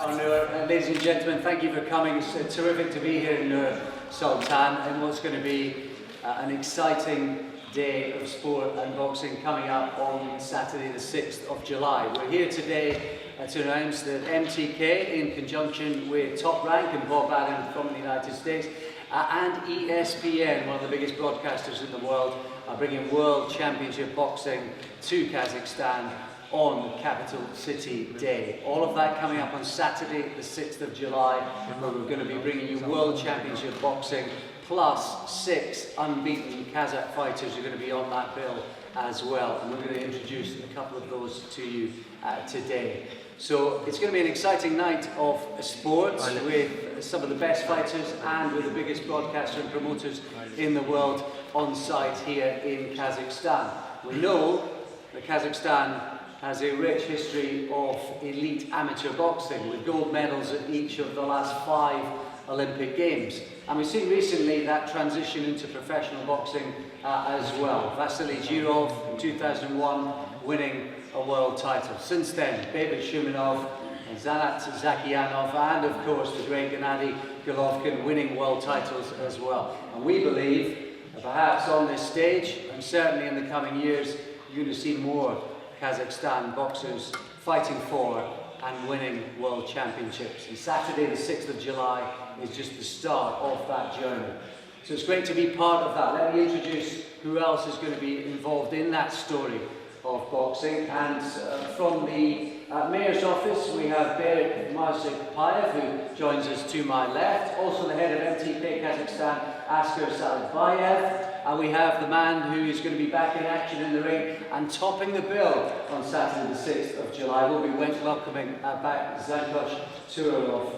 Ladies and gentlemen, thank you for coming. It's terrific to be here in Nur-Sultan in what's going to be an exciting day of sport and boxing coming up on Saturday the 6th of July. We're here today to announce that MTK, in conjunction with Top Rank and Bob Adam from the United States, and ESPN, one of the biggest broadcasters in the world, are bringing World Championship Boxing to Kazakhstan on Capital City Day. All of that coming up on Saturday the 6th of July, where we're going to be bringing you World Championship Boxing plus 6 unbeaten Kazakh fighters who are going to be on that bill as well, and we're going to introduce a couple of those to you today. So it's going to be an exciting night of sport with some of the best fighters and with the biggest broadcaster and promoters in the world on site here in Kazakhstan. We know that Kazakhstan has a rich history of elite amateur boxing with gold medals at each of the last 5 Olympic Games. And we've seen recently that transition into professional boxing as well. Vasily Zhirov in 2001 winning a world title. Since then, Babet Shumenov and Zanat Zakyanov, and of course the great Gennady Golovkin winning world titles as well. And we believe that perhaps on this stage, and certainly in the coming years, you're going to see more Kazakhstan boxers fighting for and winning world championships. And Saturday the 6th of July is just the start of that journey. So it's great to be part of that. Let me introduce who else is going to be involved in that story of boxing. And from the Mayor's office we have Barys who joins us to my left. Also the head of MTK Kazakhstan, Askar Saladbayev. And we have the man who is going to be back in action in the ring and topping the bill on Saturday the 6th of July. We'll be welcoming back Zankosh Turov.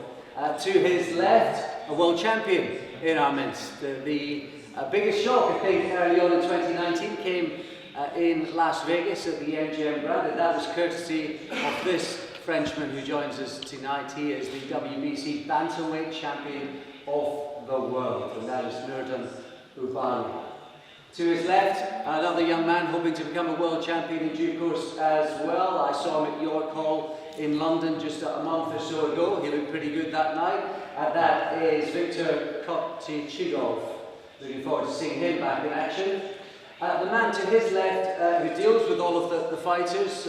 To his left, a world champion in our midst. The biggest shock, I think, early on in 2019 came in Las Vegas at the MGM Grand, and that was courtesy of this Frenchman who joins us tonight. He is the WBC bantamweight champion of the world, and that is Nur-Sultan. To his left, another young man hoping to become a world champion in due course as well. I saw him at York Hall in London just a month or so ago. He looked pretty good that night. That is Viktor Koptichigov. Looking forward to seeing him back in action. The man to his left, who deals with all of the fighters,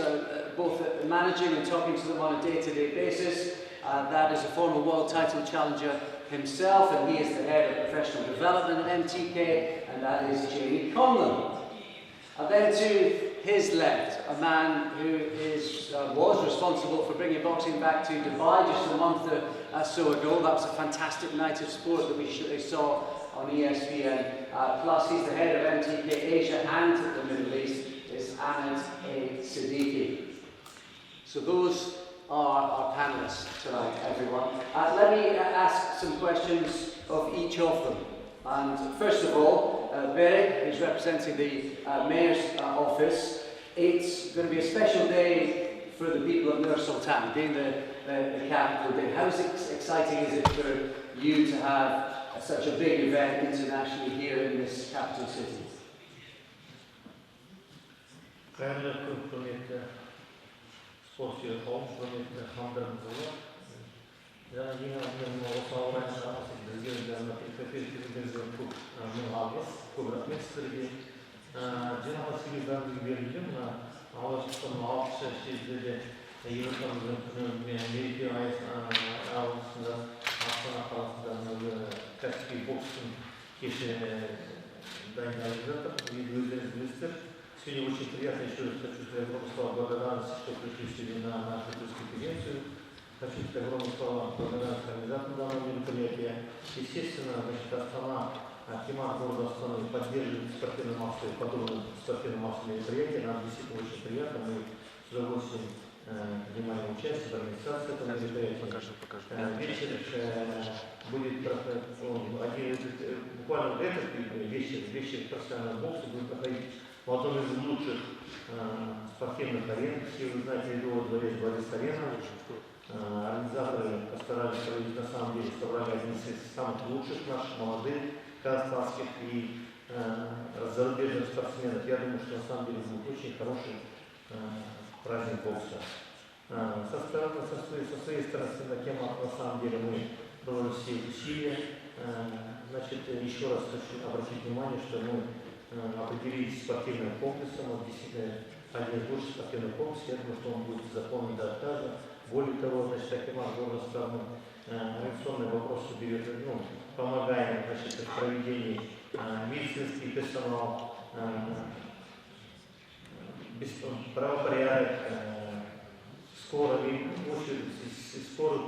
both managing and talking to them on a day-to-day basis, that is a former world title challenger himself, and he is the head of professional development at MTK, and that is Jamie Conlon. And then to his left, a man who was responsible for bringing boxing back to Dubai just a month or so ago. That was a fantastic night of sport that we saw on ESPN. Plus, he's the head of MTK Asia and the Middle East, is Anand A. Siddiqui. So those are our panelists tonight, everyone. Let me ask some questions of each of them. And first of all, Barry, who's representing the Mayor's office. It's going to be a special day for the people of Nur-Sultan, being the capital day. How exciting is it for you to have such a big event internationally here in this capital city? Сегодня очень приятно еще раз хочу сказать огромные слова благодарности, что пришли сегодня на нашу пресс-конференцию. Хочу сказать огромные слова благодарности организаторам данного мероприятия. Естественно, значит, Астана, Акимат города Астаны поддерживает спортивно-массовые, подобные спортивно-массовые мероприятия. Нам действительно очень приятно. Мы с удовольствием принимаем участие в организации этого мероприятия. Вечер будет буквально этот вечер профессионального бокса будет проходить в одном из лучших спортивных арен. Все вы знаете, его дворец Барys-арена. Организаторы постарались проводить, на самом деле, собрали один из самых лучших наших молодых казахстанских и зарубежных спортсменов. Я думаю, что на самом деле будет очень хороший праздник бокса. Со своей стороны, тема, на самом деле, мы тоже все усилия. Значит, еще раз хочу обратить внимание, что мы определились с спортивным комплексом, действительно один из лучших спортивных комплексов, я думаю, что он будет заполнен до отказа. Более того, значит, таким образом стороны организационные вопросы берет, помогаем, значит, в проведении медицинский персонал, правопорядок, скорую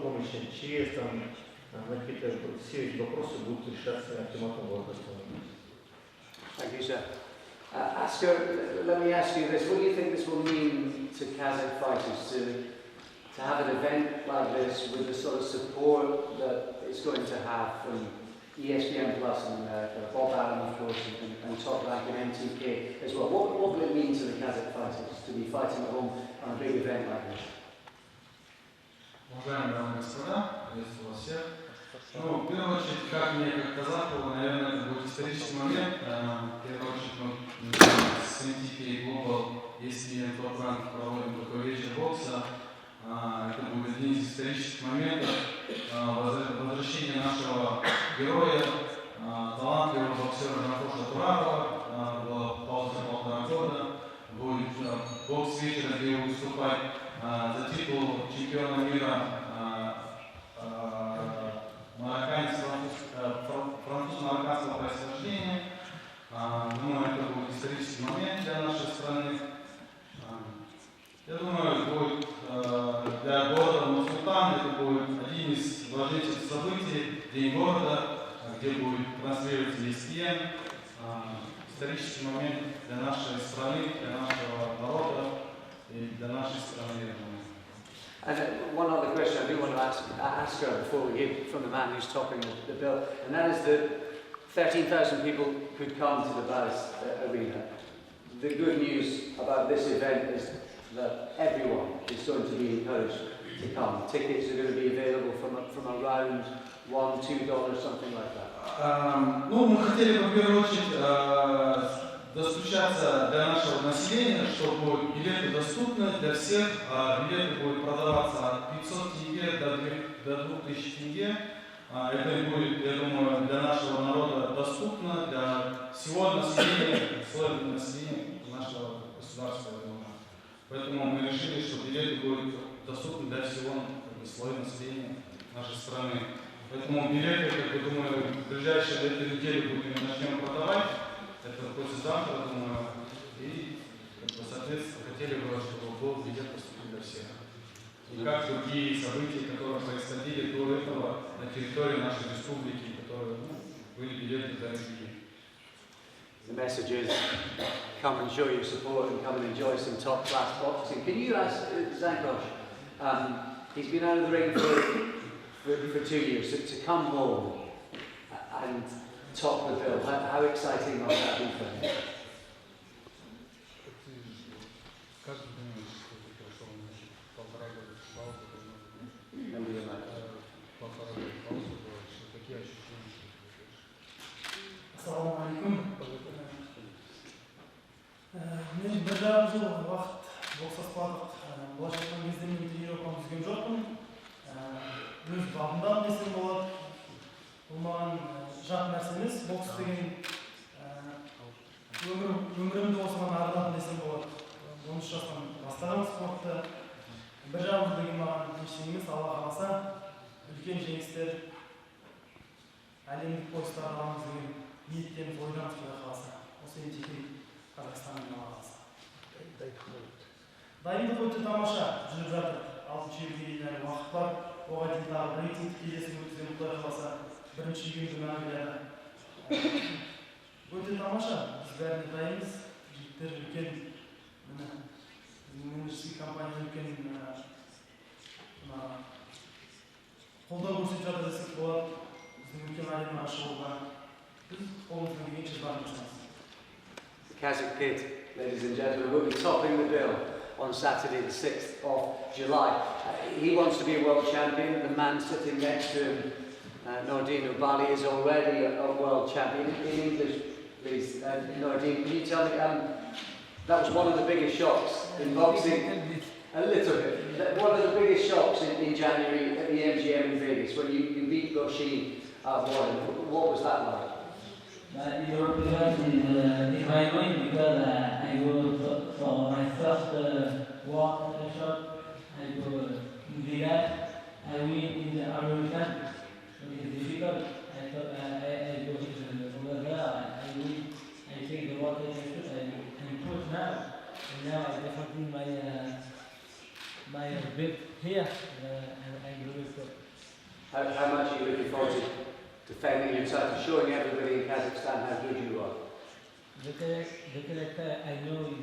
помощь, ЧС, какие-то все эти вопросы будут решаться автоматом благословения. Thank you, sir. Asker, let me ask you this. What do you think this will mean to Kazakh fighters to have an event like this with the sort of support that it's going to have from ESPN Plus in America, Bob Allen, of course, and Top Rank and MTK as well? What will it mean to the Kazakh fighters to be fighting at home on a big event like this? Уважаемые дамы и господа, приветствую вас всех. В первую очередь, как мне, как казаху, наверное, это будет исторический момент. В первую очередь, с MTK Global, если Top-Rank проводим такой вечер бокса, это будет один из исторических моментов возвращения нашего героя, талантливого боксера Жанфоша Туратова. Была пауза 1,5 года. Будет бокс-вечер, где будет выступать за титул чемпиона мира француз-марокканского происхождения. Думаю, это будет исторический момент для нашей страны. Я думаю, это будет для города Nur-Sultan, это будет один из важнейших событий, День города, где будет транслироваться ESPN. Исторический момент для нашей страны, для нашего народа и для нашей страны. And one other question I do want to ask her before we hear from the man who's topping the bill, and that is that 13,000 people could come to the Barys arena. The good news about this event is that everyone is going to be encouraged to come. Tickets are going to be available from around $1, $2, something like that. Мы хотели бы в первую очередь достучаться для нашего населения, чтобы билеты доступны для всех, билеты будут продаваться от 500 тенге до 2000 тенге. Это будет, я думаю, для нашего народа доступно, для всего населения, слоя населения нашего государства. Поэтому мы решили, что билеты будут доступны для всего слоя населения нашей страны. Поэтому билеты, думаю, в ближайшие 2 недели начнем продавать. Это послезавтра, думаю, и, соответственно, хотели бы, чтобы был билет доступен для всех. И как другие события, которые происходили до этого на территории нашей республики, которые были билеты для людей. The message is, come and show your support and come and enjoy some top-class boxing. Can you ask Zankosh, he's been out of the ring for 2 years, to come home and top the bill, how exciting must that be for him? Assalamu alaikum. Мен 1,5 жыл уақыт бокстаспадық. Былайша айтқан кезде мен тренировканы үзген жоқпын. Өз бағымдамын десем болады. Бұл маған жат нәрсе емес. Бокс деген өмірімді осыған арнадым десем болады. 13 жастан бастаған спортты. 1,5 жыл деген маған ештеңе емес. Алла қаласа үлкен жеңістер, әлемдік поястар аламыз деген ниеттеміз, ойдамыз Құдай қаласа. Осы MTK Қазақстанның қаласы. Дайындық өте тамаша жүріп жатыр. 6-шы елге дейін әлі уақыт бар. Оған дейін тағы рейтингтік кездесу өткіземіз, Құдай қаласа. 1-ші үйгенді мәміледі. Өте тамаша. Біз бәріне дайынбыз. Жігіттер үлкен, менеджерский компания үлкен қолдау көрсетіп жатыр десек болады. Біздің үлкен әлемге шығуға біз қолымыздан келгенше барымызды. Kazakh Kid, ladies and gentlemen, will be topping the bill on Saturday the 6th of July. He wants to be a world champion. The man sitting next to him, Nordin Ubali, is already a world champion. In English, please, Nordin, can you tell me, that was one of the biggest shocks in boxing? A little bit. One of boxed in January at the MGM in Vegas when you beat Roshin Warren. What was that like? Your result is my win because I go for my first world shot. I go in Vegas. I win in the American. It's difficult. I go over there. I win. I take the world championship. I improve now. And now I definitely my bit here. I'm really proud. How much are you looking forward to defending your title, showing everybody in Kazakhstan how good you are? The character I know you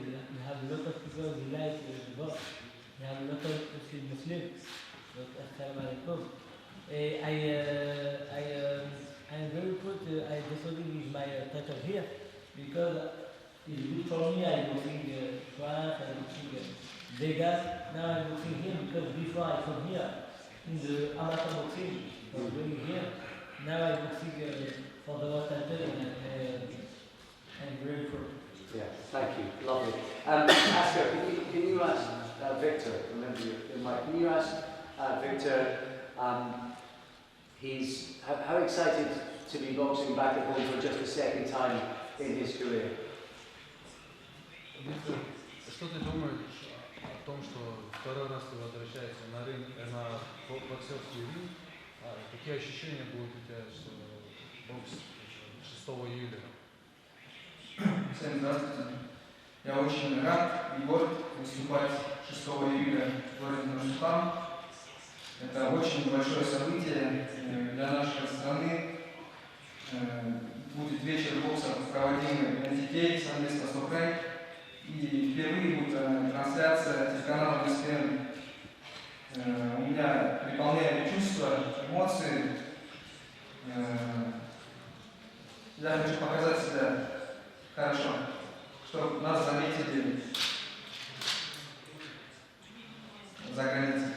have a lot of people who like the box. You have a lot of Muslims. But assalamu alaikum. I'm very proud. I decided with my title here because it's good for me. I'm boxing France, I'm boxing Vegas. Now I'm boxing here because before I come here in the amateur boxing, I was doing here. Now I'm boxing for the world title and I'm very proud. Yeah, thank you. Lovely. Asker, can you ask Victor, remember your mic, can you ask Victor, how excited to be boxing back at home for just the second time in his career? Виктор, что ты думаешь о том, что второй раз ты возвращаешься на ринг, на боксерский ринг? Какие ощущения будут у тебя, что бокс 6 июля? Всем здравствуйте. Я очень рад и горд выступать 6 июля в городе Nur-Sultan. Это очень большое событие для нашей страны. Будет вечер бокса, проводимый на детей, совместно с ОК. И впервые будет трансляция телеканала BoxNation. У меня переполняют чувства, эмоции. Я хочу показать себя хорошо, чтобы нас заметили за границей.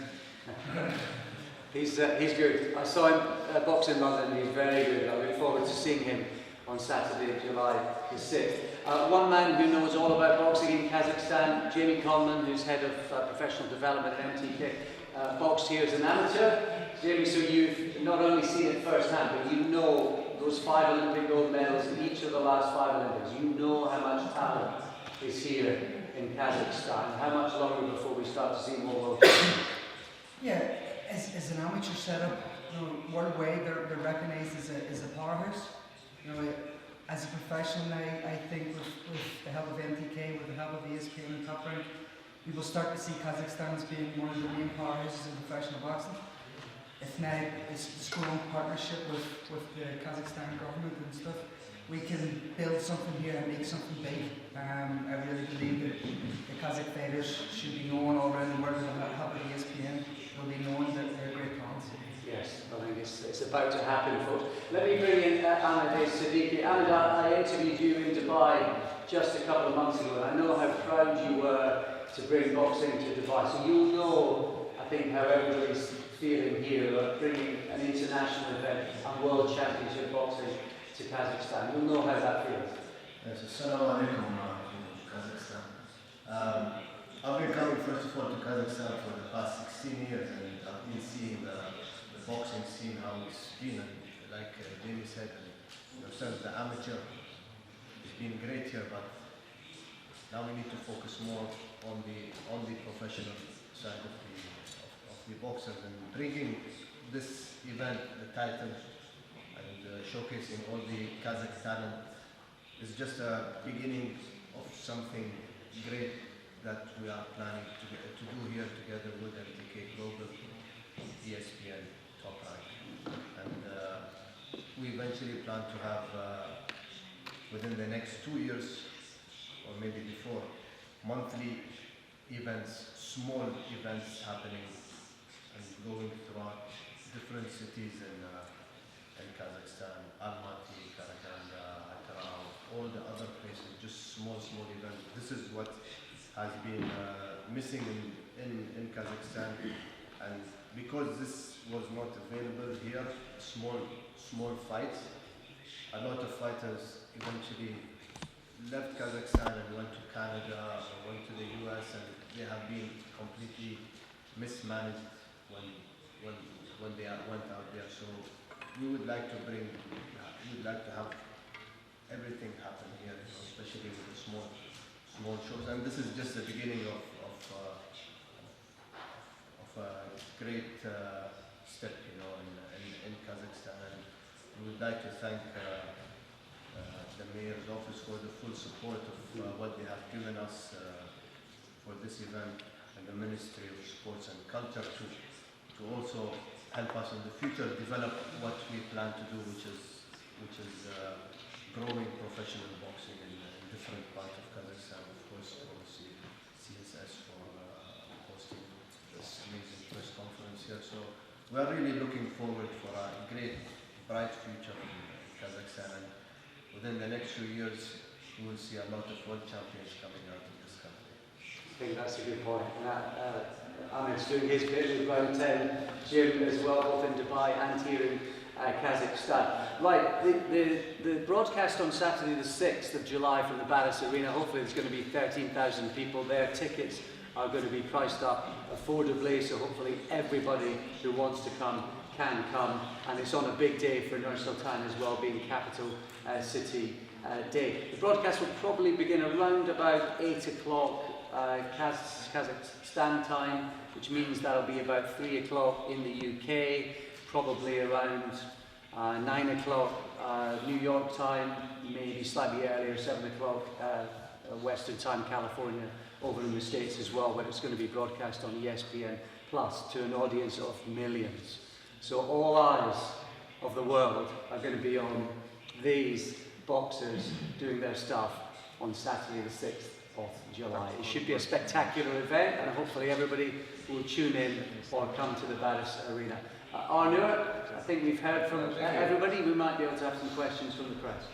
He's good. I saw him box in London. He's very good. I look forward to seeing him on Saturday, July the 6th. One man who knows all about boxing in Kazakhstan, Jamie Conlon, who's head of professional development at MTK, boxed here as an amateur. Jamie, so you've not only seen it firsthand, but you know those 5 Olympic gold medals in each of the last 5 Olympics. You know how much talent is here in Kazakhstan. How much longer before we start to see more world champions? Yeah, as an amateur setup, worldwide they're recognised as a powerhouse. As a professional now, I think with the help of MTK, with the help of ESPN and Top Rank, we will start to see Kazakhstan as being one of the main powerhouses in professional boxing. If now it's a strong partnership with the Kazakhstan government and stuff, we can build something here and make something big. I really believe that the Kazakh fighters should be known all around the world with the help of ESPN. Will be known that they're great talents. Yes, I think it's about to happen, folks. Let me bring in Ahmed Siddiqui. Ahmed, I interviewed you in Dubai just a couple of months ago, and I know how proud you were to bring boxing to Dubai. So you'll know, I think, how everybody's feeling here about bringing an international event and world championship boxing to Kazakhstan. You'll know how that feels. Yes, assalamu alaikum to Kazakhstan. I've been coming first of all to Kazakhstan for the past 16 years, and I've been seeing the boxing scene, how it's been, and like Jamie said, in terms of the amateur, it's been great here, but now we need to focus more on the professional side of the boxers, and bringing this event, the title, and showcasing all the Kazakh talent is just a beginning of something great that we are planning to do here together with MTK Global, ESPN, Top Rank. And we eventually plan to have, within the next 2 years, or maybe before, monthly events, small events happening and going throughout different cities in Kazakhstan, Almaty, Karaganda, Atrau, all the other places, just small events. This is what has been missing in Kazakhstan, and because this was not available here, small fights, a lot of fighters eventually left Kazakhstan and went to Canada or went to the US, and they have been completely mismanaged when they went out there. So we would like to have everything happen here, especially with the small shows. And this is just the beginning of a great step, in Kazakhstan. And we would like to thank the mayor's office for the full support of what they have given us for this event, and the Ministry of Sports and Culture to also help us in the future develop what we plan to do, which is growing professional boxing in different parts of Kazakhstan. Of course, obviously CSS for hosting this amazing press conference here. So we are really looking forward for a great, bright future in Kazakhstan. And within the next few years, we will see a lot of world champions coming out of this country. I think that's a good point. And Ahmed's doing his bit with Round 10 Gym as well, both in Dubai and here in Kazakhstan. Right, the broadcast on Saturday the 6th of July from the Barys Arena, hopefully there's going to be 13,000 people there. Tickets are going to be priced up affordably, so hopefully everybody who wants to come can come. And it's on a big day for Nur-Sultan as well, being capital city day. The broadcast will probably begin around about 8 o'clock Kazakhstan time, which means that'll be about 3 o'clock in the UK, probably around 9 o'clock New York time, maybe slightly earlier, 7 o'clock Western time, California, over in the States as well, but it's going to be broadcast on ESPN Plus to an audience of millions. So all eyes of the world are going to be on these boxers doing their stuff on Saturday the 6th of July. It should be a spectacular event, and hopefully everybody will tune in or come to the Barys Arena. Nur, I think we've heard from everybody. We might be able to have some questions from the press.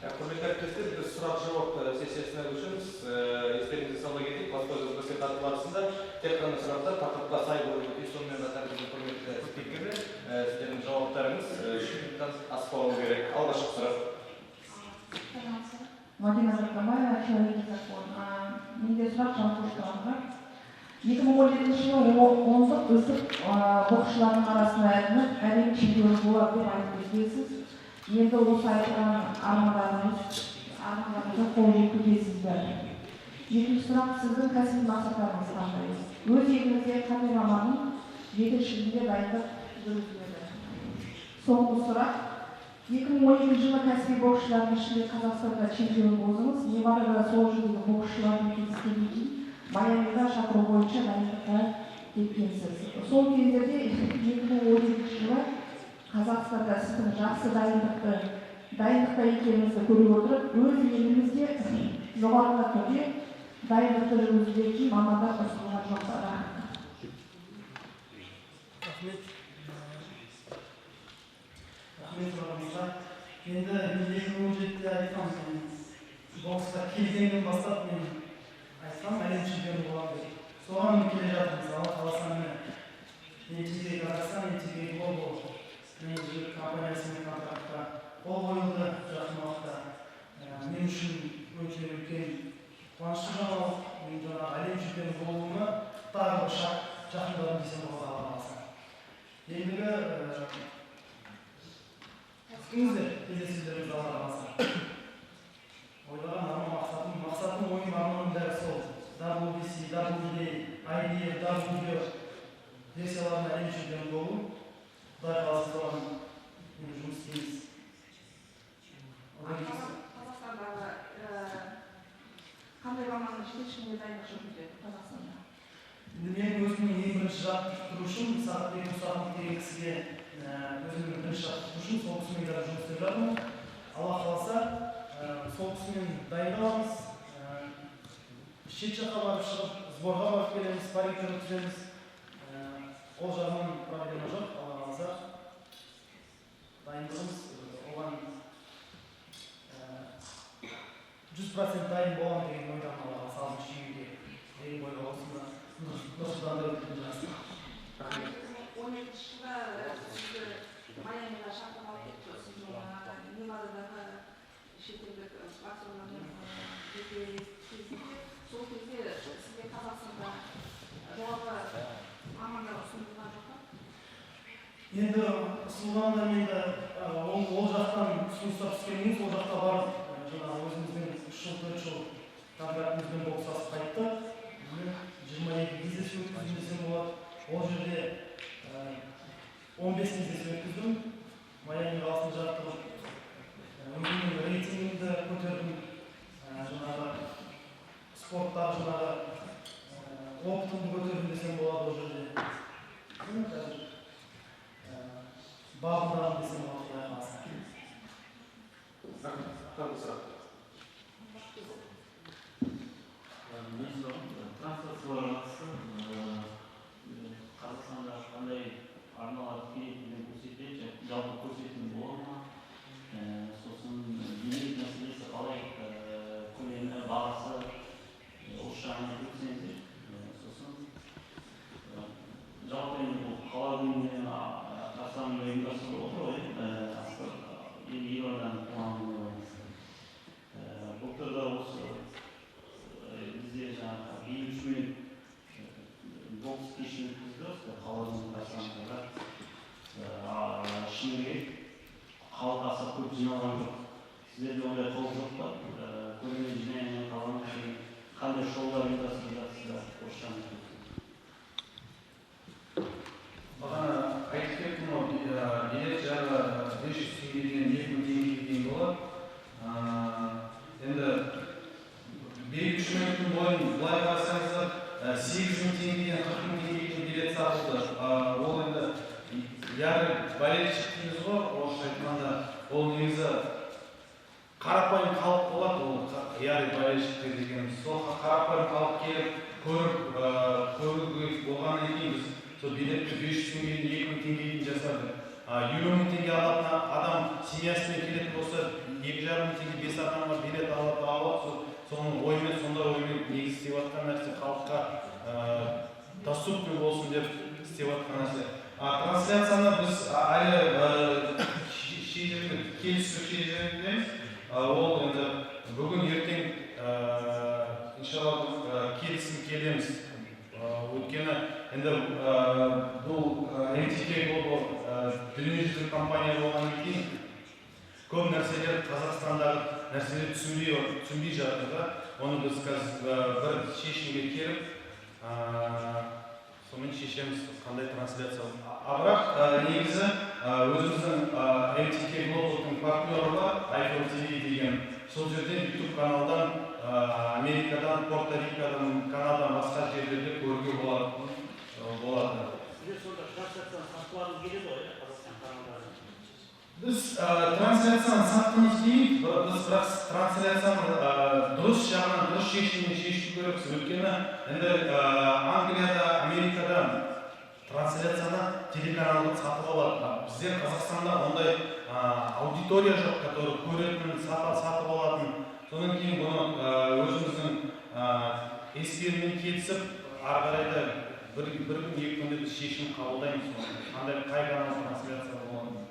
Менде сұрақ Жансұлтан бар. 2017 жылы 10 үздік боксшылардың арасында әлем чемпионы болады деп айтып кетесіз. Енді осы айтқан армандарыңызға қол жеткізесіз бе? Екінші сұрақ, сіздің кәсіби мақсаттарыңыз қандай? Өз еліңізде қандай маманның жетекшілігінде дайындық жүргізіледі? Соңғы сұрақ, 2012 жылы кәсіби боксшылардың ішінде Қазақстанда чемпион болдыңыз. Невадада сол жылғы боксшылардың кездескеннен кейін Майамида шақыру бойынша дайындыққа кеткенсіз. Сол кездерде 2012 жылы Қазақстанда сіздің жақсы дайындықта екеніңізді көріп отырып, өз елімізде жоғарғы түрде дайындықты жүргізетін мамандар ұсынылған жоқ па? Рахмет сұрағыңызға. Енді 2017-де айтқам, бокста келгеннен бастап мен айтқам, әлем чемпионы боламын деп. Соған келе жатырмыз. Алла қаласа NTK Kazakhstan, NTK Global менеджерлік компаниясымен контрактқа қол қойылды жақын уақытта. Мен үшін өте үлкен қуанышты жаңалық. Мен жаңағы әлем чемпионы болуыма тағы бір шақ жақындадым десем болады, Алла қаласа. Ендігі Күніздер кездесулеріміз Алла қаласа. Ойлаған мақсатым ойын арманым бәрі сол. WBC, WBA, IBF, WBO версияларында әлем чемпионы болу. Құдай қаласа соған жұмыс істейміз. Қазақстандағы қандай маманның жетекшілігінде дайындық жүргізіледі Қазақстанда? Мен өзімнің ең бірінші жаттықтырушым Сағатбек Мұстафов деген кісіге өзімнің бірінші жаттықтырушым, сол кісімен жұмыс істеп жатырмын. Алла қаласа, сол кісімен дайындаламыз. Шет жаққа барып шығып, сборға барып келеміз, спаррингтер өткіземіз. Ол жағынан проблема жоқ, Алла қаласа. Дайындығымыз оған 100% дайын боламын деген ойдамын, Алла қаласа, алғаш жүйеге деген ойға осында Nur-Sultan'da öldürülmesi. 2012 жылда сізді Майамиға шақырып алып кетті. Невададағы шетелдік боксерлермен кездесті. Сол кезде сізге Қазақстанда жоғарғы мамандар ұсынылған жоқ па? Енді ұсынғанда енді ол жақтан ұсыныстар түскеннен сол жақта барып жаңағы өзіміздің 3 жыл 4 жыл контрактымызбен бокстасып қайттық. 22 кездесу өткіздім десем болады. Ол жерде 15 кездесу өткіздім. Майами қаласында жаттығып, өзімнің рейтингімді көтердім. Жаңағы спорттағы жаңағы опытымды көтердім десем болады ол жерде. Қазір бағымдағым десем болады Құдай қаласа. Трансляцияларға қатысты Қазақстанда қандай арналар келетінін көрсетеді, жалпы көрсететін болады ма? Сосын билет мәселесі қалай, көлемі, бағасы, осы жағынан көрсеңіздер. Сосын жалпы енді бұл қала күніне қарсаңында ұйымдастырылып отыр ғой, елорданың қоғамына байланысты. Былтырда осы бізде жаңағы бейбітшілік бокс кеші өткізді, қаланың қарсаңында. Шыны керек, халық аса көп жиналған жоқ. Сіздерде ондай қауіп жоқ па? Көрме жинайынан қалған кейін қандай шоулар ұйымдастырып жатсыздар? Осы жағынан Бағана айтып кеттім ғой, билет жағы 500 теңгеден 2000 теңгеге дейін болады. Енді бейбітшіліктің бойын былай қарасаңыздар, 8000 теңгеден 40 000 теңгеге билет сатылды. Ол енді яғни болельщик дейміз ғой, орысша айтқанда, ол негізі қарапайым халық болады, ол яғни болельщиктер дегеніміз. Сол қарапайым халық келіп, көріп болғаннан кейін біз сол билетті 500 теңгеден 2000 теңгеден жасады. 20 000 теңге алатын адам семьясымен келетін болса, 2,5 мың теңге 5 адамға билет алып, соның ойымен, сондай ойымен негізі істеп жатқан нәрсе халыққа доступный болсын деп істеп жатқан нәрсе. Трансляцияны біз әлі келісіп шешімдеміз. Ол енді бүгін ертең иншалла келісім келеміз. Өйткені енді бұл MTK Global дүниежүзілік компания болғаннан кейін көп нәрселер Қазақстандағы нәрселер түсінбей жатыр да. Оны біз қазір бір шешімге келіп, сонымен шешеміз қандай трансляция. Бірақ негізі өзіміздің MTK Global'дың партнері бар, iPhone TV деген. Сол жерден YouTube каналдан Америкадан, Порто-Рикадан, Канададан басқа жерлерде көруге болады. Сіздер сонда трансляцияны сатқыларыңыз келеді ғой, Қазақстан каналдары? Біз трансляцияны сатқымыз келмейді, біз бірақ трансляцияны дұрыс жағынан, дұрыс шешіммен шешу керекпіз. Өйткені енді Англияда, Америкада трансляцияны телеканалды сатып алады. Бізде Қазақстанда ондай аудитория жоқ, который көретін, сатып алатын. Содан кейін бұны өзіміздің экспертімен келісіп, ары қарайда бір күн, екі күнде біз шешім қабылдаймыз. Қандай қай канал трансляция болғанын.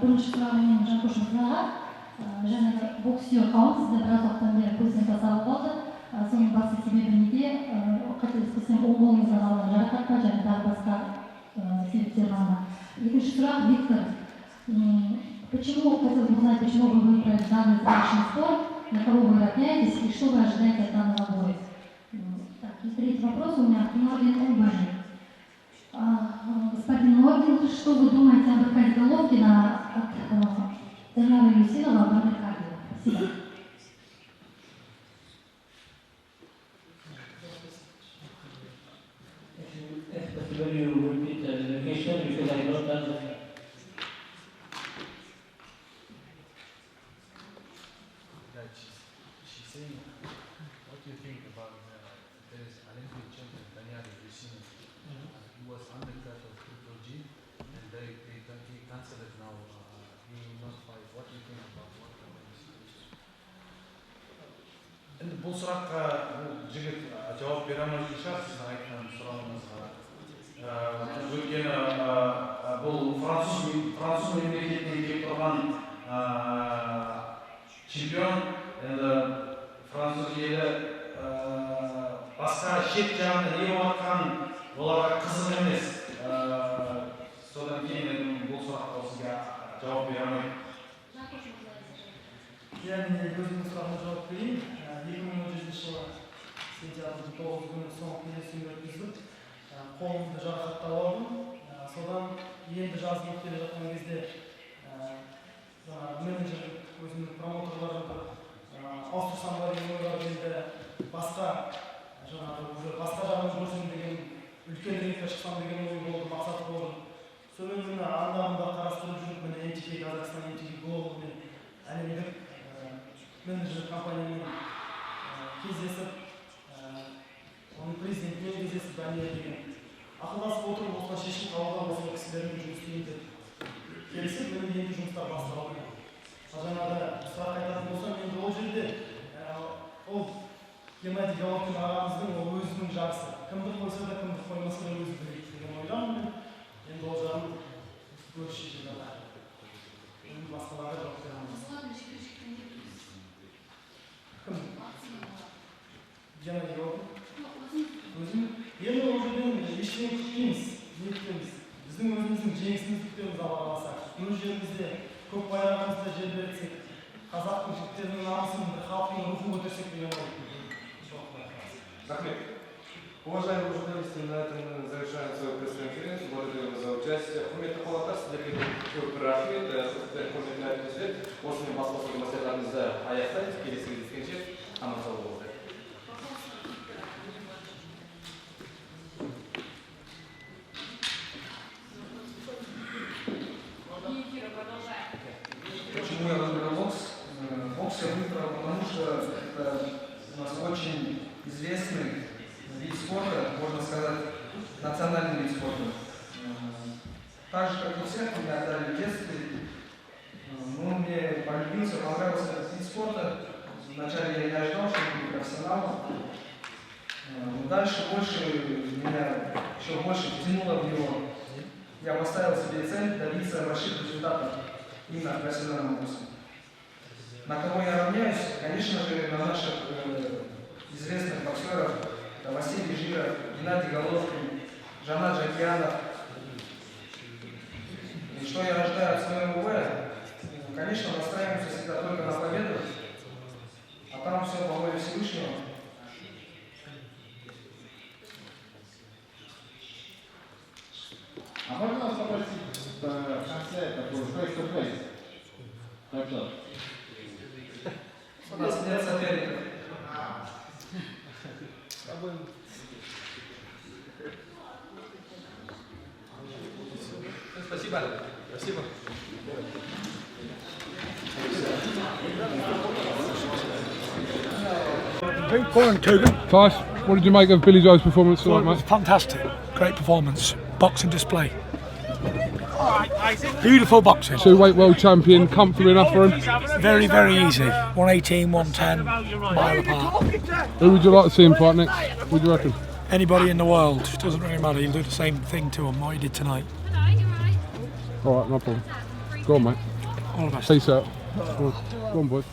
Бірінші сұрағымен Жанкош мырзаға, жаңағы боксер қауым сізді біраз уақыттан бері көзден тасалап қалды. Соның басты себебі неде? Қателеспесем, оң қолыңыздан алған жарақат па, және тағы басқа себептер бар ма? Екінші сұрақ, Виктор. Почему, хотел бы узнать, почему вы выбрали данный зрелищный спорт, на кого вы равняетесь и что вы ожидаете от данного боя? Так, и третий вопрос у меня. Нордин Умбани. Господин Нордин, что вы думаете об отказе Головкина от Данила Юсинова в данной карте? Спасибо. It's possible you repeat the question because I don't understand. She's saying, what do you think about there is Olympic champion Daniel Yusinov? He was undercut of Triple G, and they cancelled it now. He will not fight. What do you think about what happened? Енді бұл сұраққа жігіт жауап бере алмайтын шығар, сіздің айтқан сұрағыңызға. Өйткені бұл француз мемлекетінен келіп тұрған чемпион, енді француз елі басқа шет жағында не болыватқанын оларға қызық емес. Содан кейін мен бұл сұраққа сізге жауап бере алмаймын. Мен өзімнің сұрағыма жауап берейін. 2017 жылы сентябрьдің 9 күні соңғы кездесуін өткіздік. Қолымды жарақаттап алдым. Содан енді жазып келе жатқан кезде менеджер өзімнің промоутерларымды ауыстырсам ба деген ойлар келді. Басқа жағынан көрсем деген, үлкен рингке шықсам деген ой болды, мақсат болды. Сонымен мені анда-мында қарастырып жүріп, мені NTK Kazakhstan, NTK Global мен әлемдік менеджер компаниямен кездесіп, оның президентімен кездесіп, Данияр деген ақылдасып отырып, осылай шешім қабылдап, осылай кісілермен жұмыс істейін деп келісіп, мені енді жұмыстар басталды. Жаңағы сұрақ айтатын болсам, енді ол жерде ол Геннадий Головкин ағамыздың ол өзінің жарысы. Кімді қойса да, кімді қоймаса да өзі біледі деген ойламын мен. Енді ол жағын көріс шешеді. Енді басқаларға жауап бере алмаймыз. Кім? Геннадий Головкин? Өзім? Енді ол жерден ештеңе күтпейміз, не күтеміз. Біздің өзіміздің жеңісімізді күтеміз Алла қаласа. Өз жерімізде көк байрағымызды желбіретсек, қазақтың жігіттерінің намысын, халықтың рухын көтерсек деген ой. Уважаемые журналисты, на этом мы завершаем свою пресс-конференцию. Благодарю вас за участие. Құрметті қонақтар, көп рахмет. Құрметті әріптестер, осымен баспасөз материалымызды аяқтаймыз. Келесі кездескенше аман сау болыңыздар. Почему я выбрал бокс? Бокс я выбрал, потому что это у нас очень известный вид спорта, можно сказать, национальный вид спорта. Так же, как и всех, мы отдали в детстве. Но мне полюбился, понравился этот вид спорта. Вначале я не ожидал, что буду профессионалом. Но дальше меня еще больше втянуло в него. Я поставил себе цель добиться больших результатов именно в профессиональном боксе. На кого я равняюсь? Конечно же, на наших известных боксеров, Василий Жиров, Геннадий Головкин, Жанат Джакиянов. И что я ожидаю от своего боя? Конечно, настраиваемся всегда только на победу, а там все по воле Всевышнего. А можно вас попросить в конце такой face-to-face? Так что? У нас нет соперников. Спасибо. Спасибо. Tice, what did you make of Billy Joe's performance tonight, Well, it was mate? fantastic. Great performance. Boxing display. Beautiful boxing. Two-weight world champion, comfortably enough for him. Very, very easy. 118, 110, mile apart. Who would you like to see him fight next? What do you reckon? Anybody in the world. It doesn't really matter. He'll do the same thing to him what he did tonight. Alright, no problem. Go on, mate. All the best. Peace out. Go on, boys.